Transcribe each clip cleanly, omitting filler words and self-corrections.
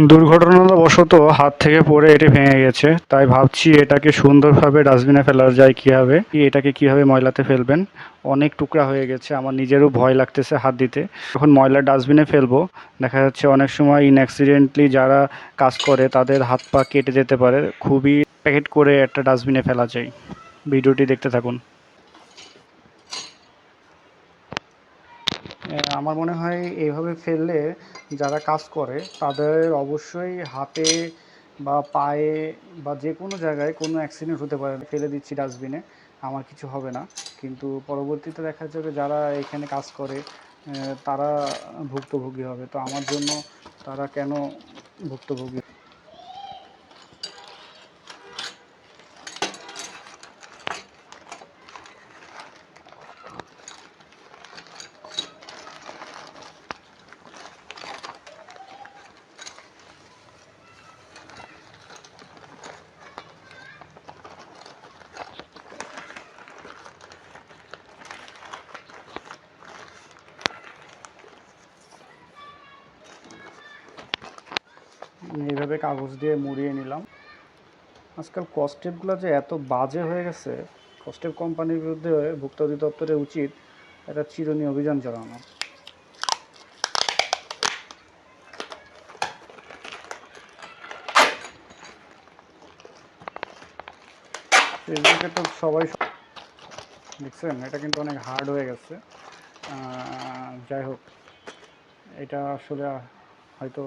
দুর্ঘটনাবশত হাত থেকে পড়ে এটি ভেঙে গেছে, তাই ভাবছি এটাকে সুন্দরভাবে ডাস্টবিনে ফেলা যায় কীভাবে, এটাকে কিভাবে ময়লাতে ফেলবেন। অনেক টুকরা হয়ে গেছে, আমার নিজেরও ভয় লাগতেছে হাত দিতে। যখন ময়লা ডাস্টবিনে ফেলবো, দেখা যাচ্ছে অনেক সময় অ্যাক্সিডেন্টলি যারা কাজ করে তাদের হাত পা কেটে যেতে পারে। খুবই প্যাকেট করে একটা ডাস্টবিনে ফেলা যায়। ভিডিওটি দেখতে থাকুন। আমার মনে হয় এইভাবে ফেললে যারা কাজ করে তাদের অবশ্যই হাতে বা পায়ে বা যে কোনো জায়গায় কোনো অ্যাক্সিডেন্ট হতে পারে। ফেলে দিচ্ছি ডাস্টবিনে, আমার কিছু হবে না, কিন্তু পরবর্তীতে দেখা যাবে যারা এখানে কাজ করে তারা ভুক্তভোগী হবে। তো আমার জন্য তারা কেন ভুক্তভোগী? এইভাবে কাগজ দিয়ে মুড়িয়ে নিলাম। আজকাল কস্টেপগুলো যে এত বাজে হয়ে গেছে, কস্টেপ কোম্পানির বিরুদ্ধে ভোক্তা অধিদপ্তরের উচিত একটা চিরুনি অভিযান চালানো। ফেসবুকে তো সবাই দেখছেন, এটা কিন্তু অনেক হার্ড হয়ে গেছে। যাই হোক, এটা আসলে হয়তো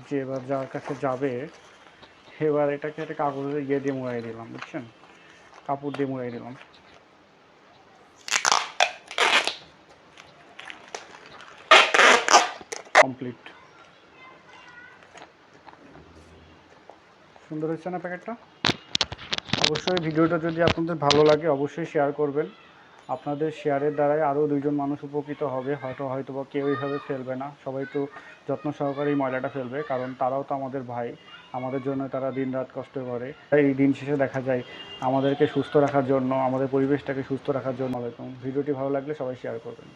যে এবার যার কাছে যাবে, এবার এটাকে একটা কাগজে দিয়ে মুড়াই দিলাম, বুঝছেন, কাপড় দিয়ে মুড়াই দিলাম। কমপ্লিট। সুন্দর হচ্ছে না প্যাকেটটা? অবশ্যই ভিডিওটা যদি আপনাদের ভালো লাগে অবশ্যই শেয়ার করবেন। আপনাদের শেয়ারের দ্বারাই আরও দুইজন মানুষ উপকৃত হবে। হয়তো বা কেউ এইভাবে ফেলবে না, সবাই একটু যত্ন সহকারে এই ময়লাটা ফেলবে, কারণ তারাও তো আমাদের ভাই, আমাদের জন্য তারা দিনরাত কষ্ট করে। এই দিন শেষে দেখা যায় আমাদেরকে সুস্থ রাখার জন্য, আমাদের পরিবেশটাকে সুস্থ রাখার জন্য। ভিডিওটি ভালো লাগলে সবাই শেয়ার করবেন।